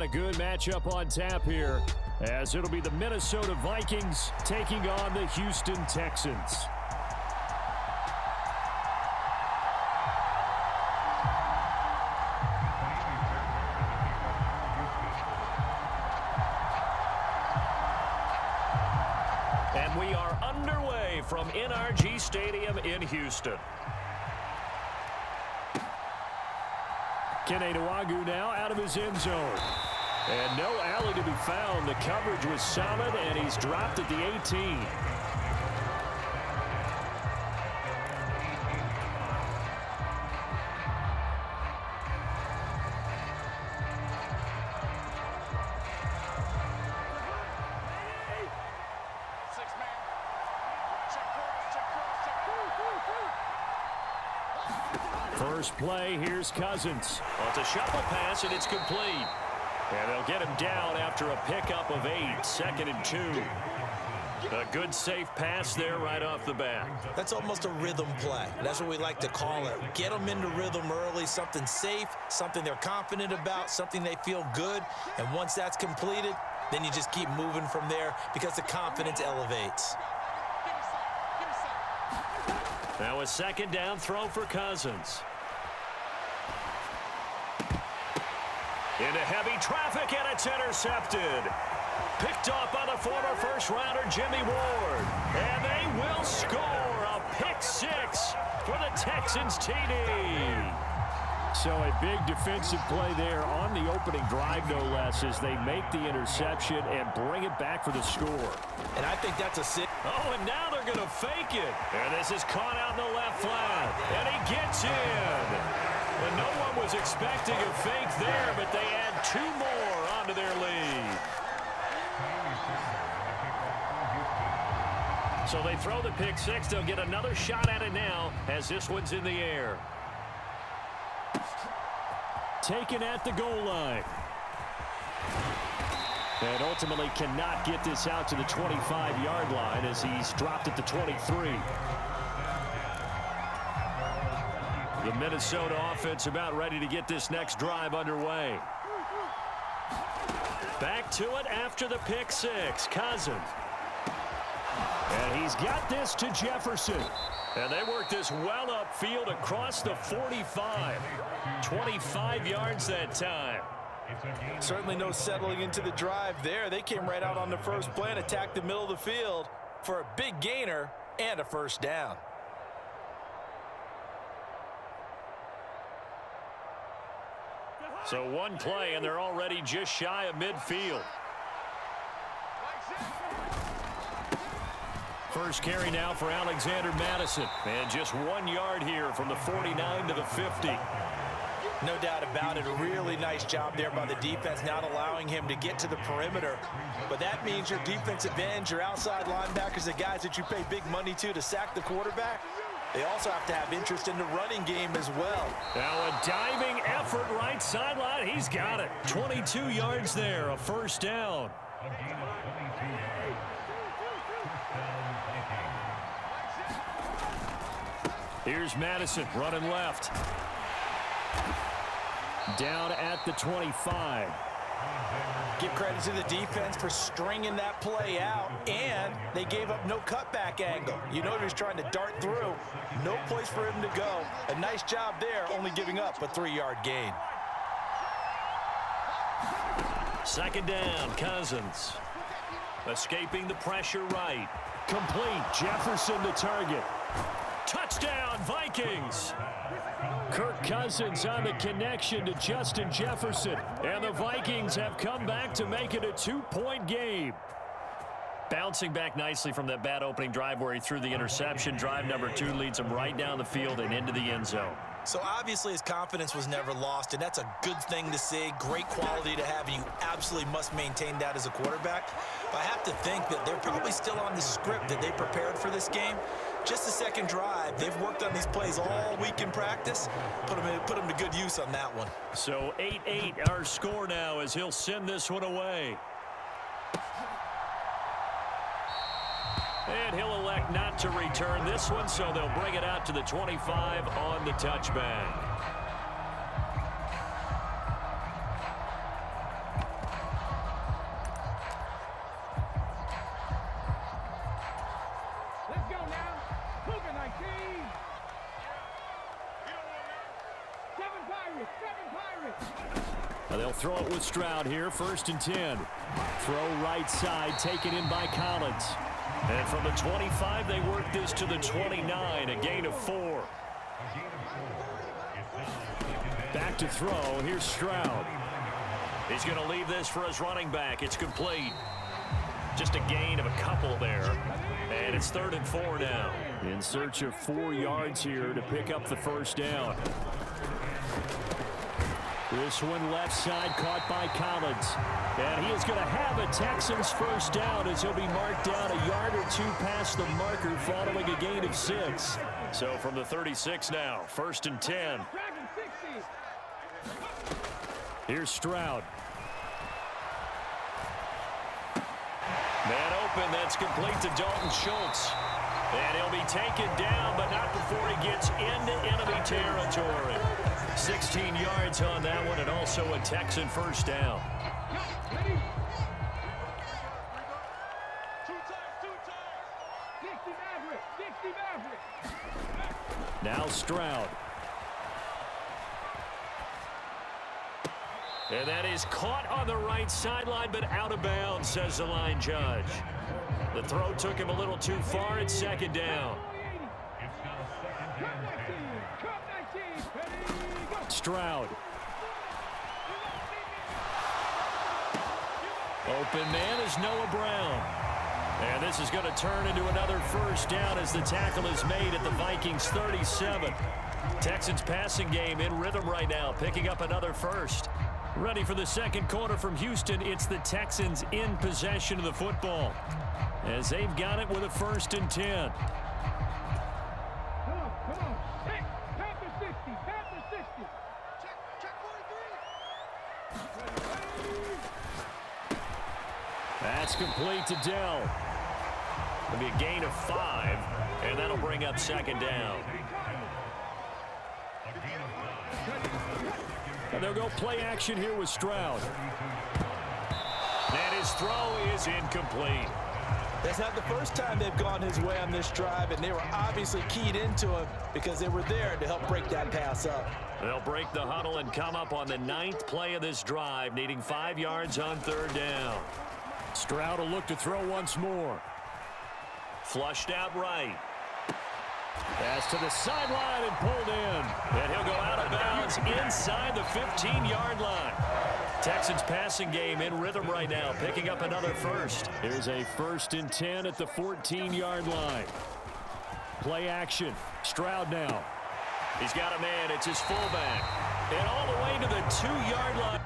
got a good matchup on tap here, as it'll be the Minnesota Vikings taking on the Houston Texans. And we are underway from NRG Stadium in Houston. Ksn Battles now out of his end zone. And no alley to be found. The coverage was solid, and he's dropped at the 18. First play, here's Cousins. Well, it's a shuffle pass, and it's complete. And they'll get him down after a pickup of 8, 2nd and 2. A good safe pass there right off the bat. That's almost a rhythm play. That's what we like to call it. Get them into rhythm early, something safe, something they're confident about, something they feel good. And once that's completed, then you just keep moving from there because the confidence elevates. Now a 2nd down throw for Cousins. Into heavy traffic, and it's intercepted. Picked off by the former first-rounder Jimmy Ward. And they will score a pick-6 for the Texans TD. So a big defensive play there on the opening drive, no less, as they make the interception and bring it back for the score. And I think that's a sit. Oh, and now they're going to fake it. And this is caught out in the left flat. And he gets in. And no one was expecting a fake there, but they add 2 more onto their lead. So they throw the pick-6. They'll get another shot at it now as this one's in the air. Taken at the goal line. And ultimately cannot get this out to the 25-yard line as he's dropped at the 23. The Minnesota offense about ready to get this next drive underway. Back to it after the pick-6. Cousins. And he's got this to Jefferson. And they work this well upfield across the 45. 25 yards that time. Certainly no settling into the drive there. They came right out on the first play and attacked the middle of the field for a big gainer and a first down. So one play, and they're already just shy of midfield. First carry now for Alexander Madison. And just 1 yard here from the 49 to the 50. No doubt about it. A really nice job there by the defense, not allowing him to get to the perimeter. But that means your defensive ends, your outside linebackers, the guys that you pay big money to sack the quarterback, they also have to have interest in the running game as well. Now a diving effort right sideline. He's got it. 22 yards there, a first down. Here's Madison running left. Down at the 25. Give credit to the defense for stringing that play out, and they gave up no cutback angle. You know he was trying to dart through. No place for him to go. A nice job there, only giving up a 3-yard gain. 2nd down, Cousins. Escaping the pressure right. Complete. Jefferson the target. Touchdown, Vikings. Kirk Cousins on the connection to Justin Jefferson. And the Vikings have come back to make it a 2-point game. Bouncing back nicely from that bad opening drive where he threw the interception. Drive number 2 leads him right down the field and into the end zone. So obviously his confidence was never lost, and that's a good thing to see. Great quality to have, and you absolutely must maintain that as a quarterback. But I have to think that they're probably still on the script that they prepared for this game. Just the second drive. They've worked on these plays all week in practice. Put them to good use on that one. So 8-8 our score now as he'll send this one away. And he'll elect not to return this one, so they'll bring it out to the 25 on the touchback. They'll throw it with Stroud here, 1st and 10. Throw right side, taken in by Collins. And from the 25, they work this to the 29, a gain of 4. Back to throw, here's Stroud. He's going to leave this for his running back. It's complete. Just a gain of a couple there. And it's 3rd and 4 now. In search of 4 yards here to pick up the 1st down. This one left side caught by Collins. And he is going to have a Texans 1st down as he'll be marked down a yard or 2 past the marker following a gain of 6. So from the 36 now, 1st and 10. Here's Stroud. Man open, that's complete to Dalton Schultz. And he'll be taken down, but not before he gets into enemy territory. 16 yards on that one, and also a Texan 1st down. Now Stroud. And that is caught on the right sideline, but out of bounds, says the line judge. The throw took him a little too far. It's 2nd down. Stroud. Open man is Noah Brown. And this is going to turn into another 1st down as the tackle is made at the Vikings 37. Texans passing game in rhythm right now, picking up another 1st. Ready for the 2nd quarter from Houston. It's the Texans in possession of the football as they've got it with a 1st and 10. Come on. Hey, Panther 60, Panther 60. Check 43. That's complete to Dell. It'll be a gain of 5, and that'll bring up 2nd down. And they'll go play action here with Stroud. And his throw is incomplete. That's not the first time they've gone his way on this drive, and they were obviously keyed into him because they were there to help break that pass up. They'll break the huddle and come up on the 9th play of this drive, needing 5 yards on 3rd down. Stroud will look to throw once more. Flushed out right. Pass to the sideline and pulled in. And he'll go out of bounds inside the 15-yard line. Texans passing game in rhythm right now, picking up another 1st. Here's a 1st and 10 at the 14-yard line. Play action. Stroud now. He's got a man. It's his fullback. And all the way to the 2-yard line.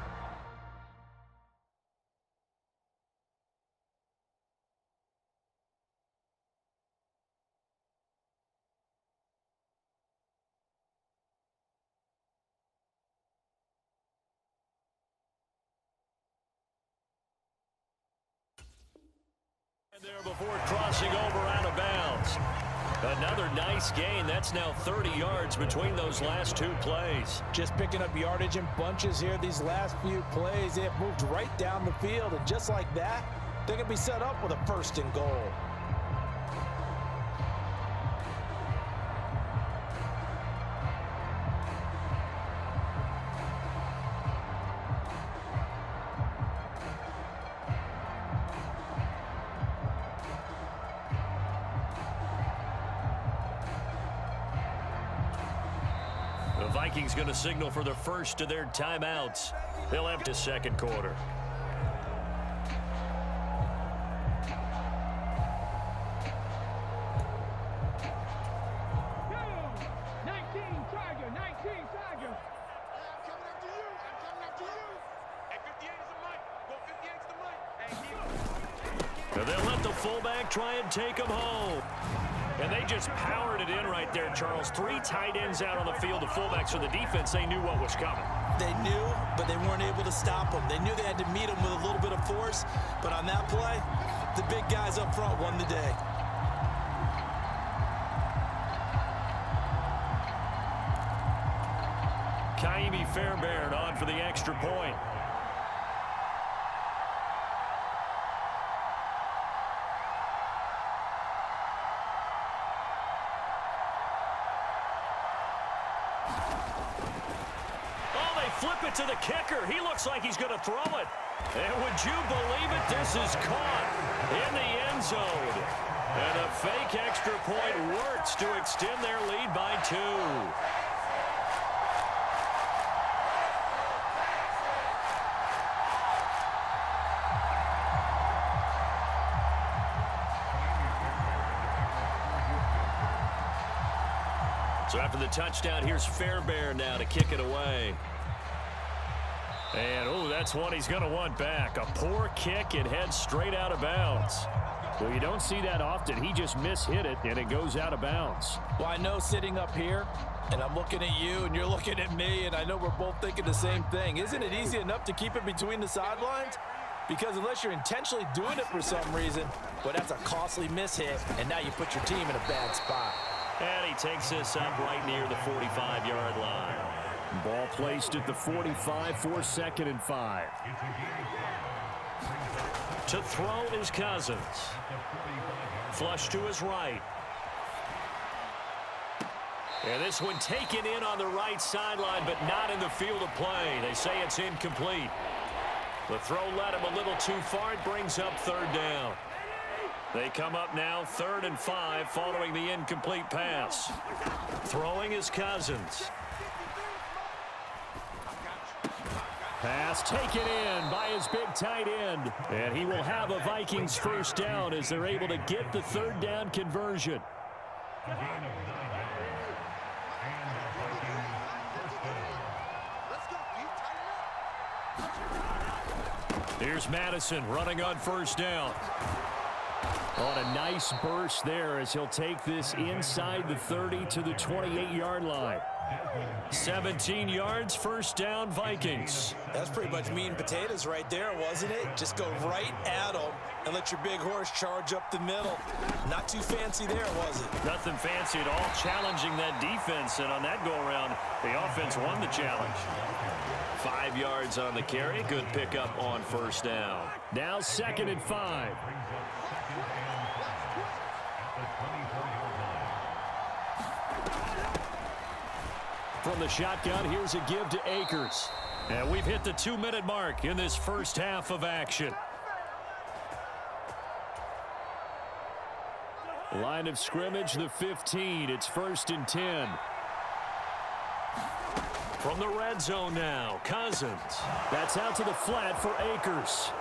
There before crossing over out of bounds. Another nice gain. That's now 30 yards between those last 2 plays. Just picking up yardage in bunches here. These last few plays, they have moved right down the field. And just like that, they're going to be set up with a 1st and goal. The Vikings going to signal for the 1st of their timeouts. They'll empty 2nd quarter. And they'll let the fullback try and take him home. And they just powered it in right there, Charles. 3 tight ends out on the field, the fullbacks for the defense. They knew what was coming. They knew, but they weren't able to stop them. They knew they had to meet them with a little bit of force. But on that play, the big guys up front won the day. Kaimi Fairbairn on for the extra point. Flip it to the kicker. He looks like he's going to throw it. And would you believe it? This is caught in the end zone. And a fake extra point works to extend their lead by 2. So after the touchdown, here's Fairbairn now to kick it away. And, oh, that's one he's going to want back. A poor kick. It heads straight out of bounds. Well, you don't see that often. He just mishit it, and it goes out of bounds. Well, I know sitting up here, and I'm looking at you, and you're looking at me, and I know we're both thinking the same thing. Isn't it easy enough to keep it between the sidelines? Because unless you're intentionally doing it for some reason, well, that's a costly mishit, and now you put your team in a bad spot. And he takes this up right near the 45-yard line. Ball placed at the 45 for 2nd and 5. To throw is Cousins. Flush to his right. And this one taken in on the right sideline, but not in the field of play. They say it's incomplete. The throw led him a little too far. It brings up 3rd down. They come up now 3rd and 5 following the incomplete pass. Throwing is Cousins. Pass taken in by his big tight end. And he will have a Vikings 1st down as they're able to get the 3rd down conversion. Here's Madison running on 1st down. On a nice burst there as he'll take this inside the 30 to the 28-yard line. 17 yards, 1st down, Vikings. That's pretty much meat and potatoes right there, wasn't it? Just go right at them and let your big horse charge up the middle. Not too fancy there, was it? Nothing fancy at all, challenging that defense, and on that go-around, the offense won the challenge. 5 yards on the carry, good pickup on 1st down. Now 2nd and 5. From the shotgun, here's a give to Akers. And we've hit the 2-minute mark in this first half of action. Line of scrimmage, the 15. It's 1st and 10. From the red zone now, Cousins. That's out to the flat for Akers.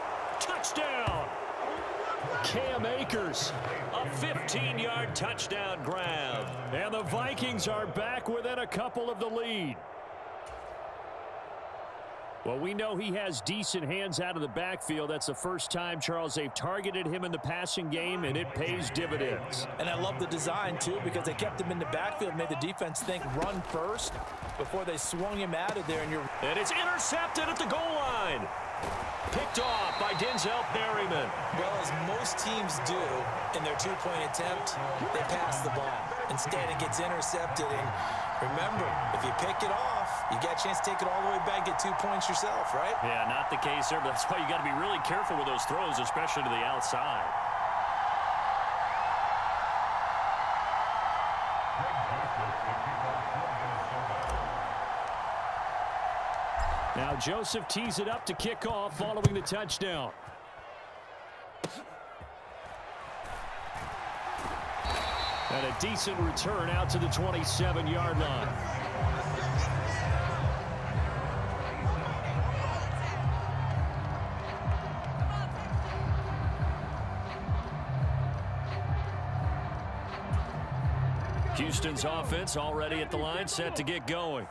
Touchdown! Cam Akers. A 15-yard touchdown grab. And the Vikings are back within a couple of the lead. Well, we know he has decent hands out of the backfield. That's the first time, Charles, they've targeted him in the passing game, and it pays dividends. And I love the design, too, because they kept him in the backfield, made the defense think run first before they swung him out of there. And it's intercepted at the goal line. Picked off by Denzel Perryman. Well, as most teams do in their 2-point attempt, they pass the ball. Instead, it gets intercepted. And remember, if you pick it off, you got a chance to take it all the way back, get 2 points yourself, right? Yeah, not the case there, but that's why you got to be really careful with those throws, especially to the outside. Now Joseph tees it up to kick off following the touchdown. And a decent return out to the 27-yard line. Houston's offense already at the line, set to get going.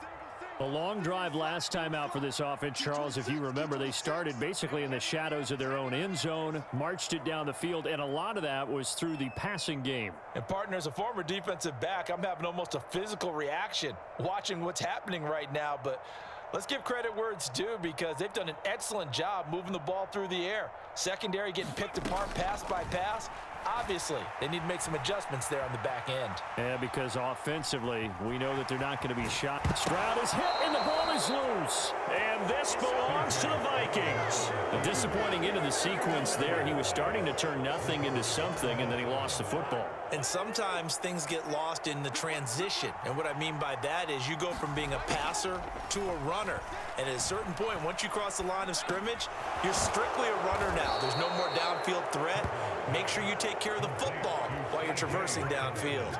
A long drive last time out for this offense, Charles. If you remember, they started basically in the shadows of their own end zone, marched it down the field, and a lot of that was through the passing game. And, partner, as a former defensive back, I'm having almost a physical reaction watching what's happening right now. But let's give credit where it's due because they've done an excellent job moving the ball through the air. Secondary getting picked apart pass by pass. Obviously, they need to make some adjustments there on the back end. Yeah, because offensively, we know that they're not going to be shot. Stroud is hit, and the ball is loose. And this belongs to the Vikings. A disappointing end of the sequence there. He was starting to turn nothing into something, and then he lost the football. And sometimes things get lost in the transition. And what I mean by that is you go from being a passer to a runner. And at a certain point, once you cross the line of scrimmage, you're strictly a runner now. There's no more downfield threat. Make sure you take care of the football while you're traversing downfield.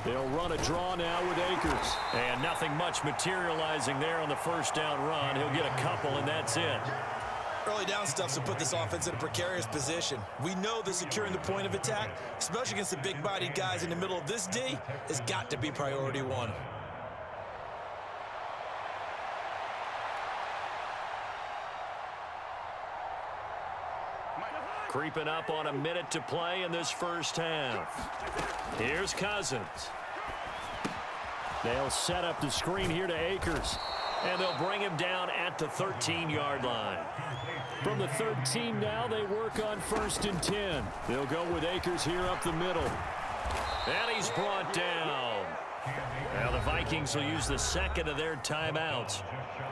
They'll run a draw now with Akers. And nothing much materializing there on the first down run. He'll get a couple, and that's it. Early down stuff to put this offense in a precarious position. We know that securing the point of attack, especially against the big-bodied guys in the middle of this D, has got to be priority one. Creeping up on a minute to play in this first half. Here's Cousins. They'll set up the screen here to Akers. And they'll bring him down at the 13-yard line. From the 13 now, they work on 1st and 10. They'll go with Akers here up the middle. And he's brought down. Now the Vikings will use the second of their timeouts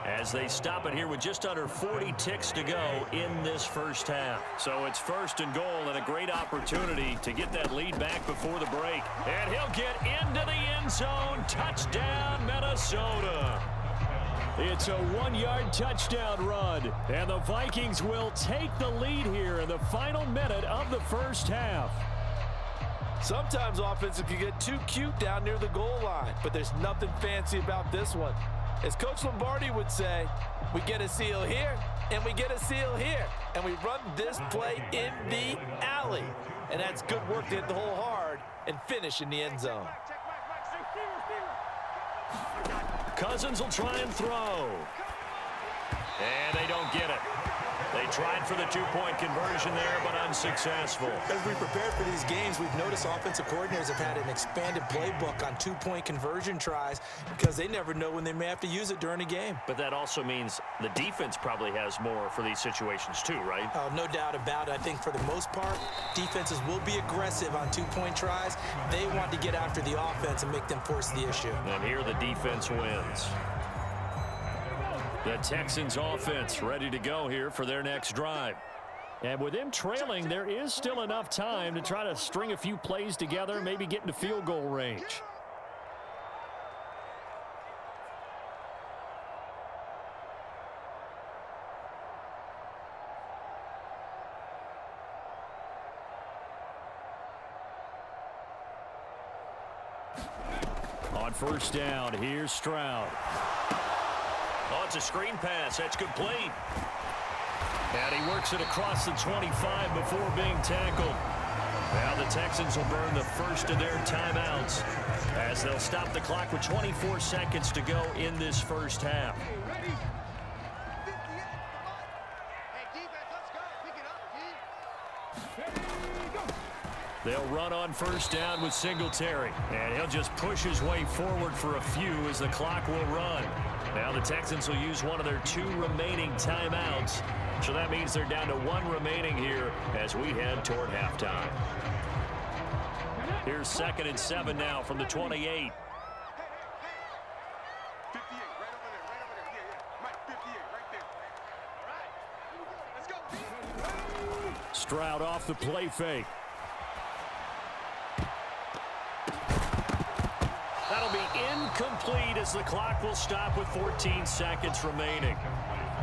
as they stop it here with just under 40 ticks to go in this first half. So it's 1st and goal and a great opportunity to get that lead back before the break. And he'll get into the end zone. Touchdown, Minnesota. It's a 1-yard touchdown run, and the Vikings will take the lead here in the final minute of the first half. Sometimes offenses can get too cute down near the goal line, but there's nothing fancy about this one. As Coach Lombardi would say, we get a seal here, and we get a seal here, and we run this play in the alley. And that's good work to hit the hole hard and finish in the end zone. Cousins will try and throw. And they don't get it. They tried for the two-point conversion there, but unsuccessful. As we prepared for these games, we've noticed offensive coordinators have had an expanded playbook on two-point conversion tries because they never know when they may have to use it during a game. But that also means the defense probably has more for these situations too, right? No doubt about it. I think for the most part, defenses will be aggressive on two-point tries. They want to get after the offense and make them force the issue. And here the defense wins. The Texans offense ready to go here for their next drive. And with them trailing, there is still enough time to try to string a few plays together, maybe get into field goal range. On 1st down, here's Stroud. Oh, it's a screen pass. That's complete. And he works it across the 25 before being tackled. Now the Texans will burn the first of their timeouts as they'll stop the clock with 24 seconds to go in this first half. They'll run on 1st down with Singletary. And he'll just push his way forward for a few as the clock will run. Now the Texans will use one of their 2 remaining timeouts. So that means they're down to 1 remaining here as we head toward halftime. Here's 2nd and 7 now from the 28. Stroud off the play fake. That'll be incomplete as the clock will stop with 14 seconds remaining.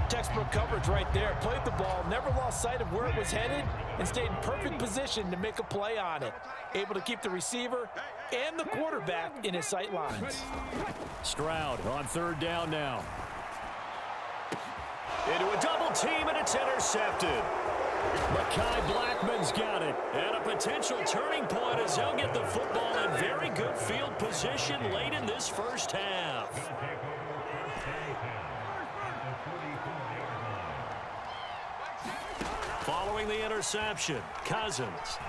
Textbook coverage right there. Played the ball, never lost sight of where it was headed, and stayed in perfect position to make a play on it. Able to keep the receiver and the quarterback in his sight lines. Stroud on 3rd down now. Into a double team, and it's intercepted. Mekhi Blackman's got it. And a potential turning point as they'll get the football in very good field position late in this first half. Following the interception, Cousins.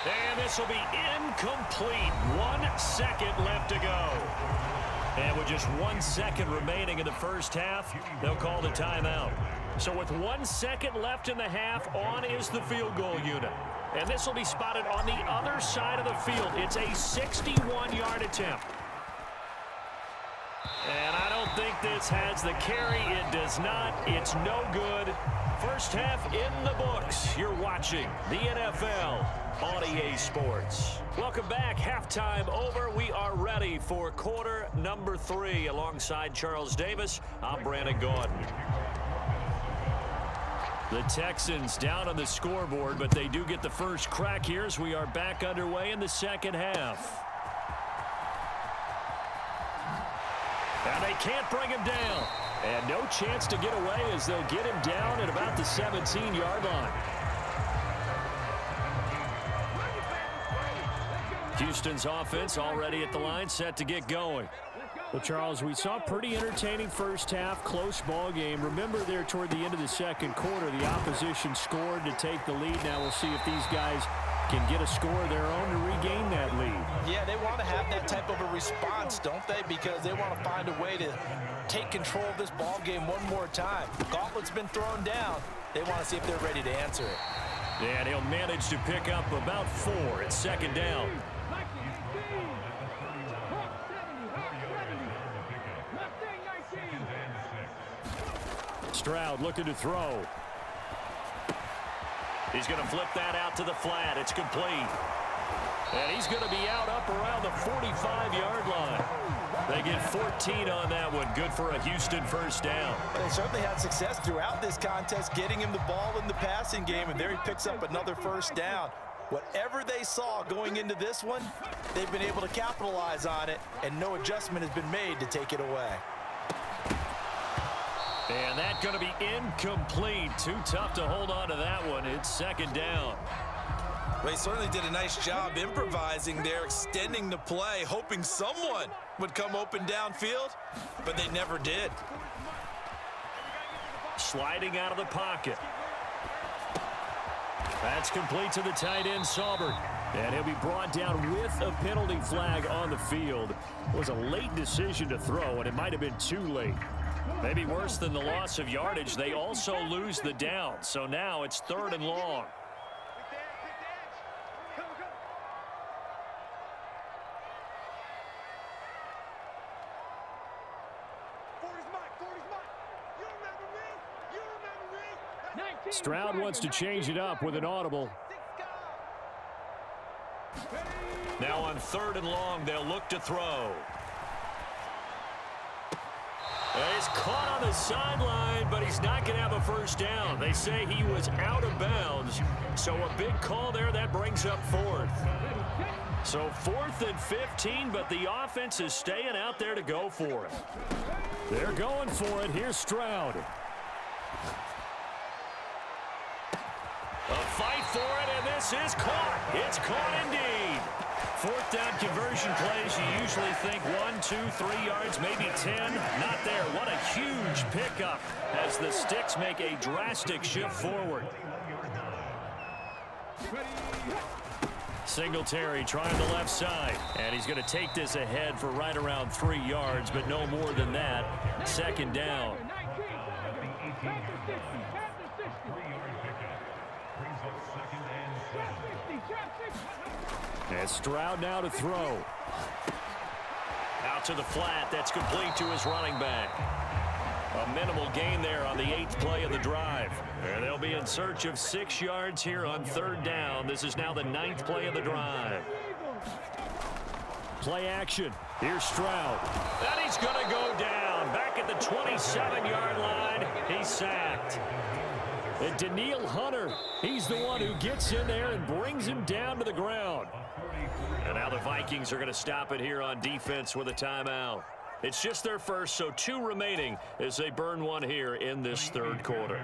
And this will be incomplete. 1 second left to go. And with just 1 second remaining in the first half, they'll call the timeout. So with 1 second left in the half, on is the field goal unit. And this will be spotted on the other side of the field. It's a 61-yard attempt. And I don't think this has the carry. It does not. It's no good. First half in the books. You're watching the NFL on EA Sports. Welcome back. Halftime over. We are ready for quarter number 3. Alongside Charles Davis, I'm Brandon Gordon. The Texans down on the scoreboard, but they do get the first crack here as we are back underway in the second half. And they can't bring him down. And no chance to get away as they'll get him down at about the 17-yard line. Houston's offense already at the line, set to get going. Well, Charles, we saw a pretty entertaining first half, close ball game. Remember there toward the end of the second quarter, the opposition scored to take the lead. Now we'll see if these guys can get a score of their own to regain that lead. Yeah, they want to have that type of a response, don't they? Because they want to find a way to take control of this ball game one more time. The gauntlet's been thrown down. They want to see if they're ready to answer it. Yeah, and he'll manage to pick up about 4 at second down. Stroud looking to throw. He's going to flip that out to the flat. It's complete. And he's going to be out up around the 45-yard line. They get 14 on that one. Good for a Houston first down. They certainly had success throughout this contest, getting him the ball in the passing game, and there he picks up another first down. Whatever they saw going into this one, they've been able to capitalize on it, and no adjustment has been made to take it away. And that's going to be incomplete. Too tough to hold on to that one. It's second down. Well, he certainly did a nice job improvising there, extending the play, hoping someone would come open downfield, but they never did. Sliding out of the pocket. That's complete to the tight end, Saubert. And he'll be brought down with a penalty flag on the field. It was a late decision to throw, and it might have been too late. Maybe worse than the loss of yardage, they also lose the down. So now it's 3rd and long. Stroud wants to change it up with an audible. Now on 3rd and long, they'll look to throw. He's caught on the sideline, but he's not going to have a first down. They say he was out of bounds. So a big call there. That brings up 4th. So 4th and 15, but the offense is staying out there to go for it. They're going for it. Here's Stroud. A fight for it, and this is caught. It's caught indeed. 4th down conversion plays, you usually think 1, 2, 3 yards, maybe 10. Not there. What a huge pickup as the Sticks make a drastic shift forward. Singletary trying the left side, and he's going to take this ahead for right around 3 yards, but no more than that. Second down. And Stroud now to throw. Out to the flat. That's complete to his running back. A minimal gain there on the 8th play of the drive. And they'll be in search of 6 yards here on 3rd down. This is now the 9th play of the drive. Play action. Here's Stroud. And he's going to go down. Back at the 27-yard line. He's sacked. And Daniil Hunter, he's the one who gets in there and brings him down to the ground. And now the Vikings are going to stop it here on defense with a timeout. It's just their first, so 2 remaining as they burn one here in this 3rd quarter.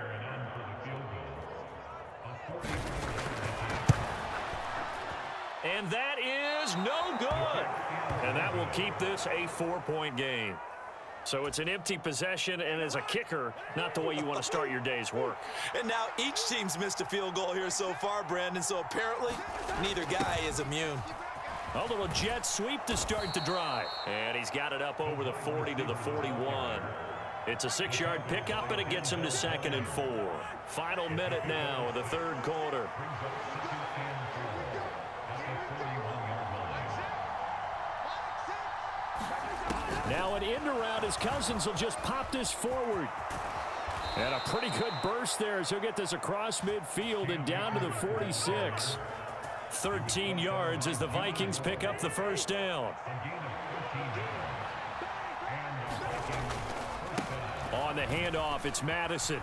And that is no good. And that will keep this a 4-point game. So it's an empty possession, and as a kicker, not the way you want to start your day's work. And now each team's missed a field goal here so far, Brandon, so apparently neither guy is immune. A little jet sweep to start the drive. And he's got it up over the 40 to the 41. It's a 6-yard pickup, and it gets him to 2nd and 4. Final minute now of the third quarter. Now an end around as Cousins will just pop this forward. And a pretty good burst there as he'll get this across midfield and down to the 46. 13 yards as the Vikings pick up the first down. On the handoff, it's Madison.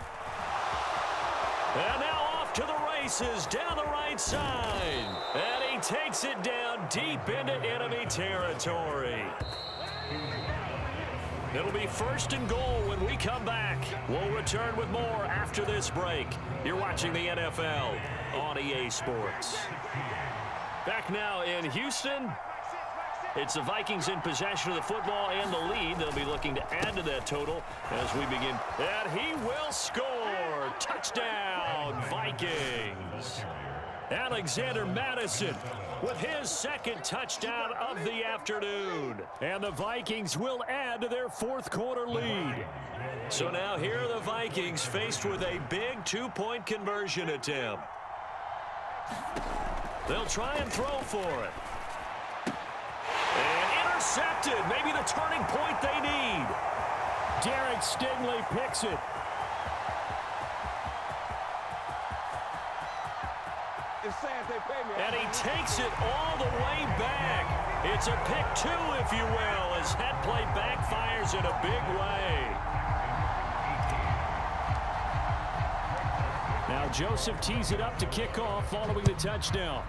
And now off to the races down the right side. And he takes it down deep into enemy territory. It'll be 1st and goal when we come back. We'll return with more after this break. You're watching the NFL on EA Sports. Back now in Houston. It's the Vikings in possession of the football and the lead. They'll be looking to add to that total as we begin. And he will score. Touchdown, Vikings. Alexander Madison with his 2nd touchdown of the afternoon. And the Vikings will add to their 4th quarter lead. So now here are the Vikings faced with a big 2-point conversion attempt. They'll try and throw for it. And intercepted. Maybe the turning point they need. Derek Stingley picks it. And he takes it all the way back. It's a pick 2, if you will, as that play backfires in a big way. Now Joseph tees it up to kick off following the touchdown.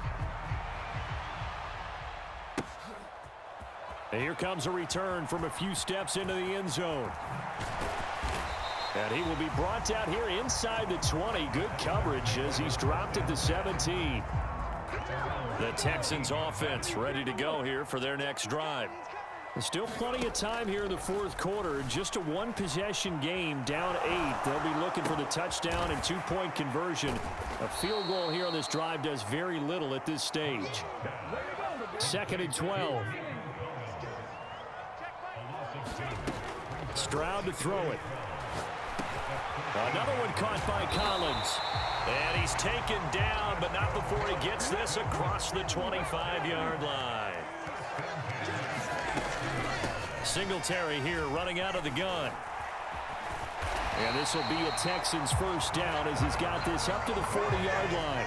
And here comes a return from a few steps into the end zone. And he will be brought down here inside the 20. Good coverage as he's dropped at the 17. The Texans offense ready to go here for their next drive. There's still plenty of time here in the 4th quarter. Just a 1-possession game, down 8. They'll be looking for the touchdown and 2-point conversion. A field goal here on this drive does very little at this stage. 2nd and 12. Stroud to throw it. Another one caught by Collins. And he's taken down, but not before he gets this across the 25-yard line. Singletary here running out of the gun. And this will be a Texans first down as he's got this up to the 40-yard line.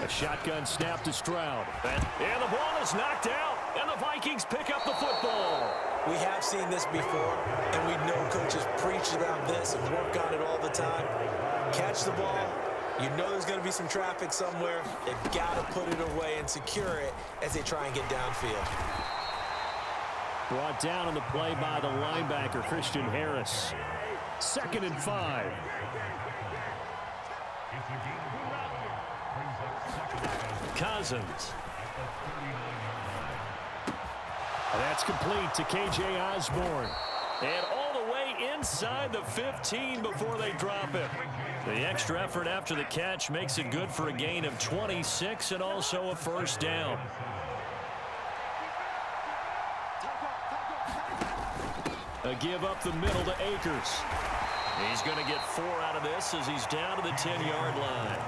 A shotgun snap to Stroud. And the ball is knocked out, and the Vikings pick up the football. We have seen this before, and we know coaches preach about this and work on it all the time. Catch the ball. You know there's going to be some traffic somewhere. They've got to put it away and secure it as they try and get downfield. Brought down on the play by the linebacker, Christian Harris. 2nd and 5. Cousins. That's complete to K.J. Osborne. And all the way inside the 15 before they drop it. The extra effort after the catch makes it good for a gain of 26 and also a first down. A give up the middle to Akers. He's going to get 4 out of this as he's down to the 10-yard line.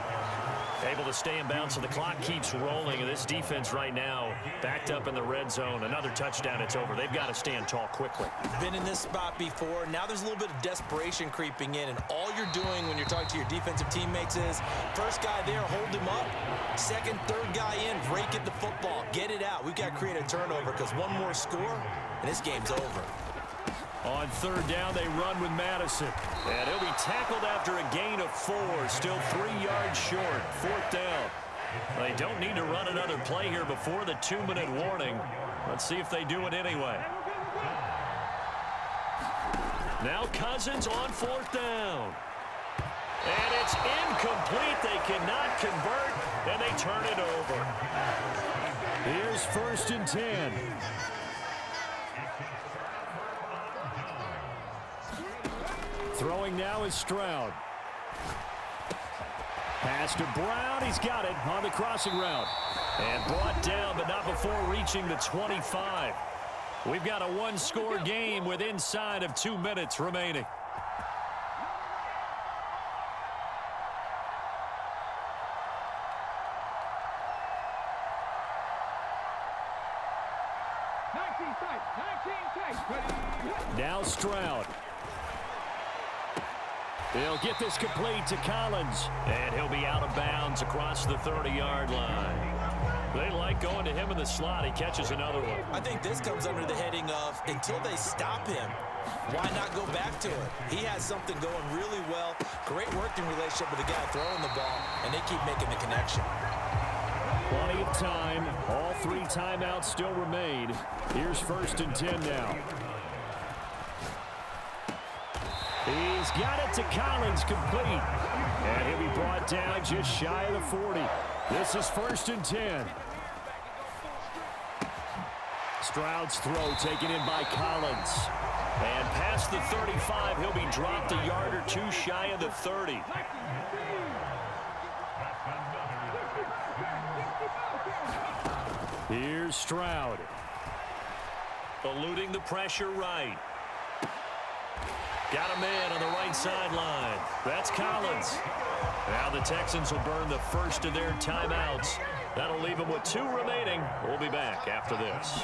Able to stay in bounds, so the clock keeps rolling. And this defense right now backed up in the red zone. Another touchdown, it's over. They've got to stand tall quickly. Been in this spot before. Now there's a little bit of desperation creeping in, and all you're doing when you're talking to your defensive teammates is first guy there, hold him up. Second, third guy in, break it the football. Get it out. We've got to create a turnover because one more score, and this game's over. On 3rd down, they run with Madison. And he'll be tackled after a gain of 4. Still 3 yards short. 4th down. They don't need to run another play here before the 2-minute warning. Let's see if they do it anyway. Now Cousins on 4th down. And it's incomplete. They cannot convert, and they turn it over. Here's 1st and 10. Throwing now is Stroud. Pass to Brown. He's got it on the crossing route. And brought down, but not before reaching the 25. We've got a one-score game with inside of 2 minutes remaining. Now Stroud. He'll get this complete to Collins. And he'll be out of bounds across the 30-yard line. They like going to him in the slot. He catches another one. I think this comes under the heading of until they stop him, why not go back to it? He has something going really well. Great working relationship with the guy throwing the ball, and they keep making the connection. Plenty of time. All 3 timeouts still remain. Here's 1st and 10 now. He's got it to Collins, complete. And he'll be brought down just shy of the 40. This is 1st and 10. Stroud's throw taken in by Collins. And past the 35, he'll be dropped a yard or 2 shy of the 30. Here's Stroud. Eluding the pressure right. Got a man on the right sideline. That's Collins. Now the Texans will burn the first of their timeouts. That'll leave them with 2 remaining. We'll be back after this.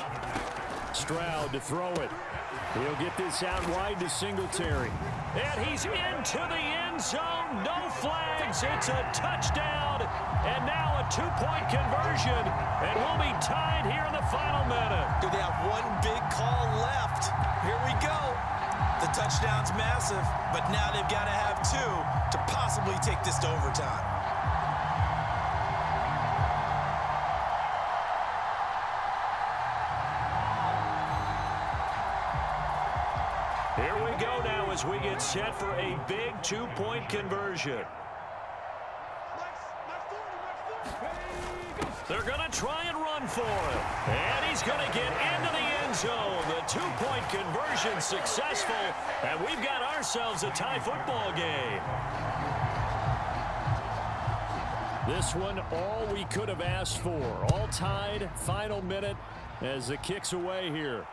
Stroud to throw it. He'll get this out wide to Singletary. And he's into the end zone. No flags. It's a touchdown. And now a 2-point conversion. And we'll be tied here in the final minute. Do they have one big call left? Here we go. The touchdown's massive, but now they've got to have 2 to possibly take this to overtime. Here we go now as we get set for a big 2-point conversion. They're going to try and run for it. And he's going to get into the end zone. The 2-point conversion successful. And we've got ourselves a tie football game. This one, all we could have asked for. All tied, final minute as the kick's away here.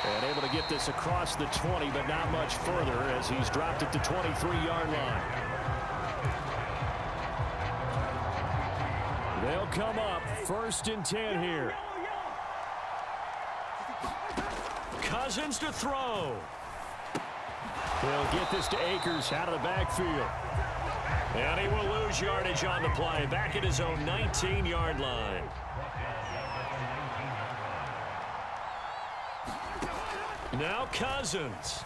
And able to get this across the 20, but not much further as he's dropped it to 23-yard line. They'll come up 1st and 10 here. Cousins to throw. They'll get this to Akers out of the backfield. And he will lose yardage on the play. Back at his own 19-yard line. Now Cousins.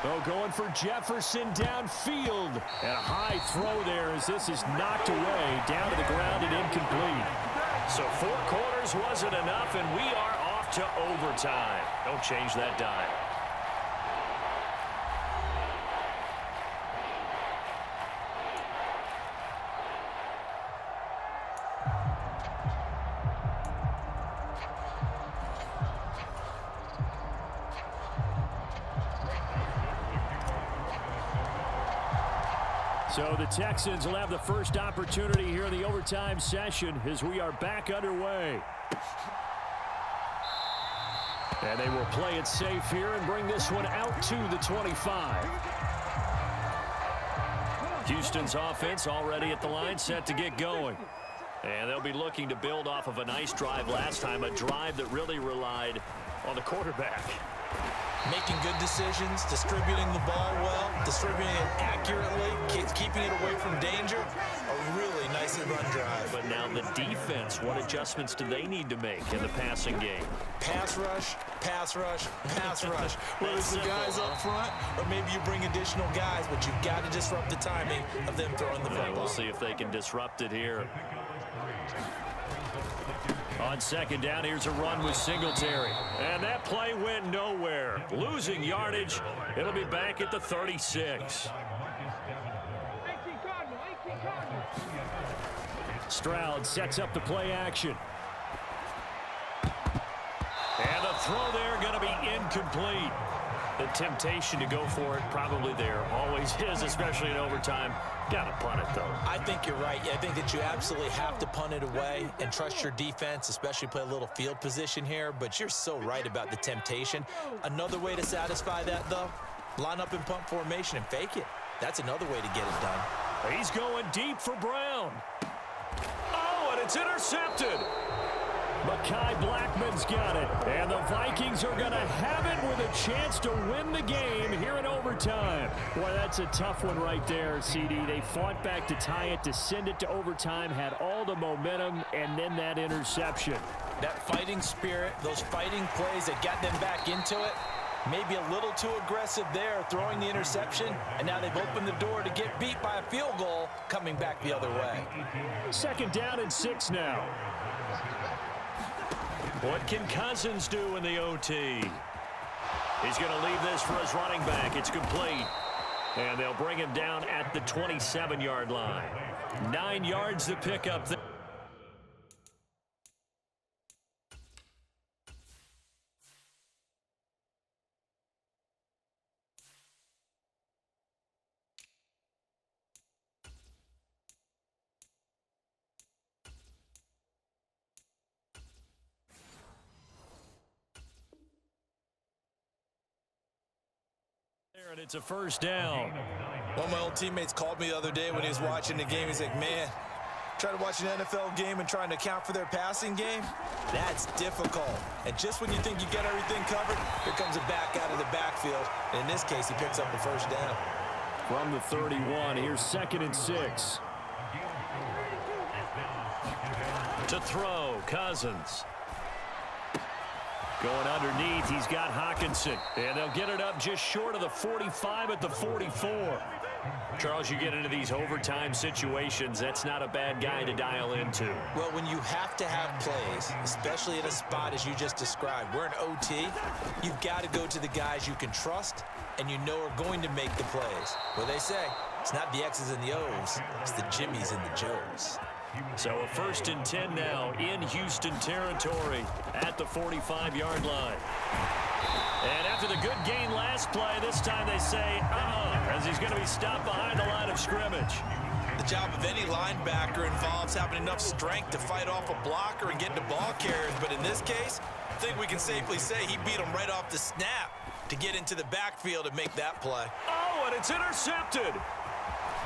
Oh, going for Jefferson downfield. And a high throw there as this is knocked away down to the ground and incomplete. So 4 quarters wasn't enough, and we are off to overtime. Don't change that dime. So the Texans will have the first opportunity here in the overtime session as we are back underway. And they will play it safe here and bring this one out to the 25. Houston's offense already at the line, set to get going. And they'll be looking to build off of a nice drive last time, a drive that really relied on the quarterback. Making good decisions, distributing the ball well, distributing it accurately, keeping it away from danger. A really nicely run drive. But now the defense, what adjustments do they need to make in the passing game? Pass rush, pass rush, pass rush. Whether it's the guys up front or maybe you bring additional guys, but you've got to disrupt the timing of them throwing the football. We'll see if they can disrupt it here. On 2nd down, here's a run with Singletary. And that play went nowhere. Losing yardage. It'll be back at the 36. Stroud sets up the play action. And the throw there going to be incomplete. The temptation to go for it probably there. Always is, especially in overtime. Got to punt it, though. I think you're right. I think that you absolutely have to punt it away and trust your defense, especially play a little field position here. But you're so right about the temptation. Another way to satisfy that, though, line up in punt formation and fake it. That's another way to get it done. He's going deep for Brown. Oh, and it's intercepted. Mekhi Blackman's got it, and the Vikings are going to have it with a chance to win the game here in overtime. Boy, that's a tough one right there, CD. They fought back to tie it, to send it to overtime, had all the momentum, and then that interception. That fighting spirit, those fighting plays that got them back into it, maybe a little too aggressive there, throwing the interception, and now they've opened the door to get beat by a field goal, coming back the other way. 2nd down and 6 now. What can Cousins do in the OT? He's going to leave this for his running back. It's complete. And they'll bring him down at the 27-yard line. 9 yards to pick up. And it's a 1st down. One of my old teammates called me the other day when he was watching the game. He's like, man, trying to watch an NFL game and trying to account for their passing game, that's difficult. And just when you think you get everything covered, here comes a back out of the backfield. And in this case, he picks up the 1st down. From the 31, here's 2nd and 6. To throw, Cousins. Going underneath, he's got Hawkinson. And they'll get it up just short of the 45 at the 44. Charles, you get into these overtime situations, that's not a bad guy to dial into. Well, when you have to have plays, especially at a spot as you just described, we're in OT, you've got to go to the guys you can trust and you know are going to make the plays. Well, they say, it's not the X's and the O's, it's the Jimmys and the Joes. So a 1st and 10 now in Houston territory at the 45-yard line. And after the good gain last play, this time they say, as he's going to be stopped behind the line of scrimmage. The job of any linebacker involves having enough strength to fight off a blocker and get to ball carriers. But in this case, I think we can safely say he beat him right off the snap to get into the backfield and make that play. Oh, and it's intercepted.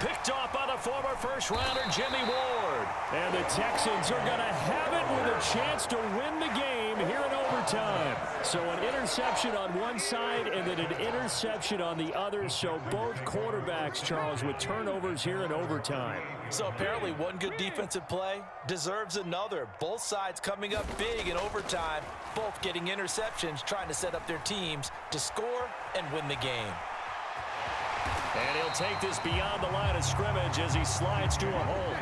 Picked off by the former first-rounder, Jimmy Ward. And the Texans are going to have it with a chance to win the game here in overtime. So an interception on one side and then an interception on the other. So both quarterbacks, Charles, with turnovers here in overtime. So apparently one good defensive play deserves another. Both sides coming up big in overtime, both getting interceptions, trying to set up their teams to score and win the game. And he'll take this beyond the line of scrimmage as he slides to a hole.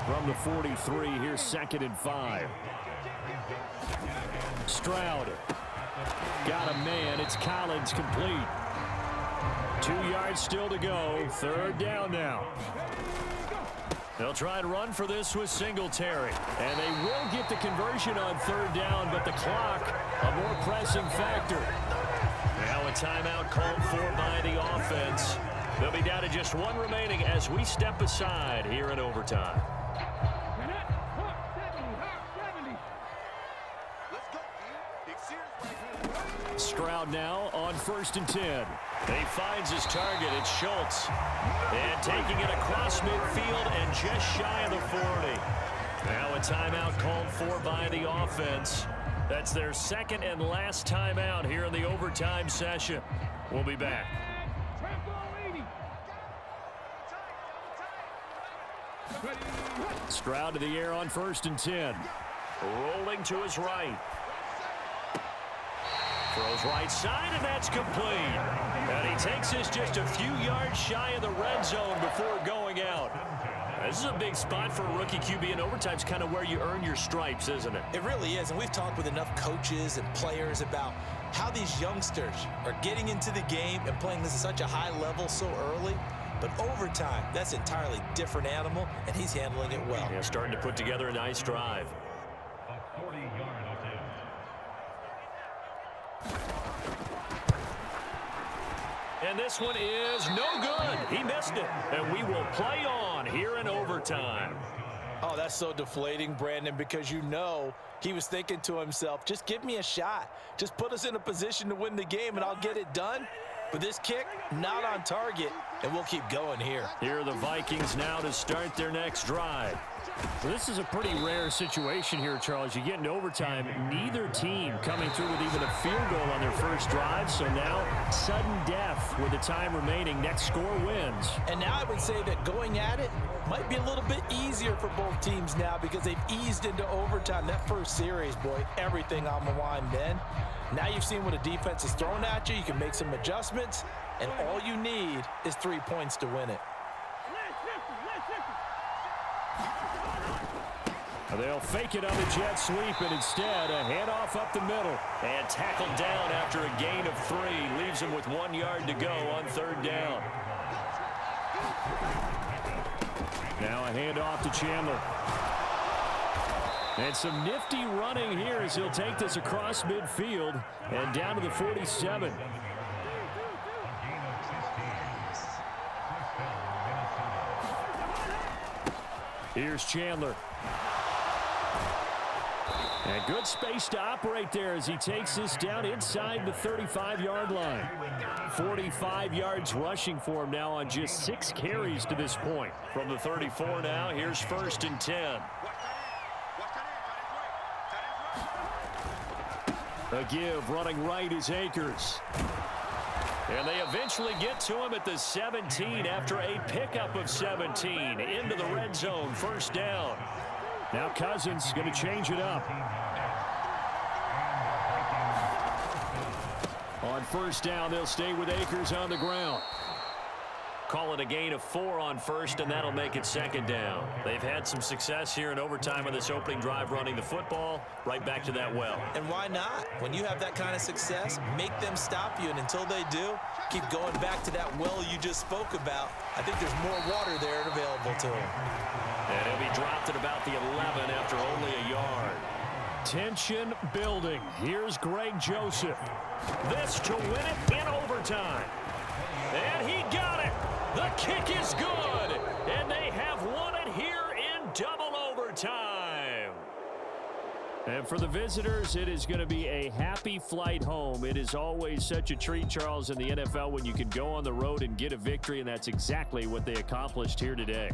From the 43, here's 2nd and 5. Stroud. Got a man. It's Collins, complete. 2 yards still to go. 3rd down now. They'll try and run for this with Singletary. And they will get the conversion on 3rd down, but the clock, a more pressing factor. Now a timeout called for by the offense. They'll be down to just one remaining as we step aside here in overtime. Stroud now on 1st and 10. He finds his target. It's Schultz. And taking it across midfield and just shy of the 40. Now a timeout called for by the offense. That's their 2nd and last timeout here in the overtime session. We'll be back. Stroud to the air on 1st and 10. Rolling to his right. Throws right side, and that's complete. And he takes this just a few yards shy of the red zone before going out. This is a big spot for a rookie QB, and overtime's kind of where you earn your stripes, isn't it? It really is, and we've talked with enough coaches and players about how these youngsters are getting into the game and playing this at such a high level so early. But overtime, that's an entirely different animal, and he's handling it well. Yeah, starting to put together a nice drive. And this one is no good. He missed it. And we will play on here in overtime. Oh, that's so deflating, Brandon, because you know he was thinking to himself, just give me a shot. Just put us in a position to win the game, and I'll get it done. But this kick, not on target, and we'll keep going here. Here are the Vikings now to start their next drive. So this is a pretty rare situation here, Charles. You get into overtime, neither team coming through with even a field goal on their first drive. So now, sudden death with the time remaining. Next score wins. And now I would say that going at it might be a little bit easier for both teams now because they've eased into overtime. That first series, boy, everything on the line then. Now you've seen what a defense is throwing at you. You can make some adjustments, and all you need is 3 points to win it. They'll fake it on the jet sweep, and instead a handoff up the middle. And tackled down after a gain of 3. Leaves him with 1 yard to go on third down. Now a handoff to Chandler. And some nifty running here as he'll take this across midfield and down to the 47. Here's Chandler. And good space to operate there as he takes this down inside the 35-yard line. 45 yards rushing for him now on just 6 carries to this point. From the 34 now, here's 1st and 10. A give running right is Akers. And they eventually get to him at the 17 after a pickup of 17 into the red zone. 1st down. Now Cousins going to change it up. On 1st down, they'll stay with Akers on the ground. Call it a gain of 4 on 1st, and that'll make it 2nd down. They've had some success here in overtime on this opening drive running the football. Right back to that well. And why not? When you have that kind of success, make them stop you, and until they do, keep going back to that well you just spoke about. I think there's more water there available to them. And he'll be dropped at about the 11 after only a yard. Tension building. Here's Greg Joseph. This to win it in overtime. And he got it. The kick is good. And they have won it here in double overtime. And for the visitors, it is going to be a happy flight home. It is always such a treat, Charles, in the NFL when you can go on the road and get a victory, and that's exactly what they accomplished here today.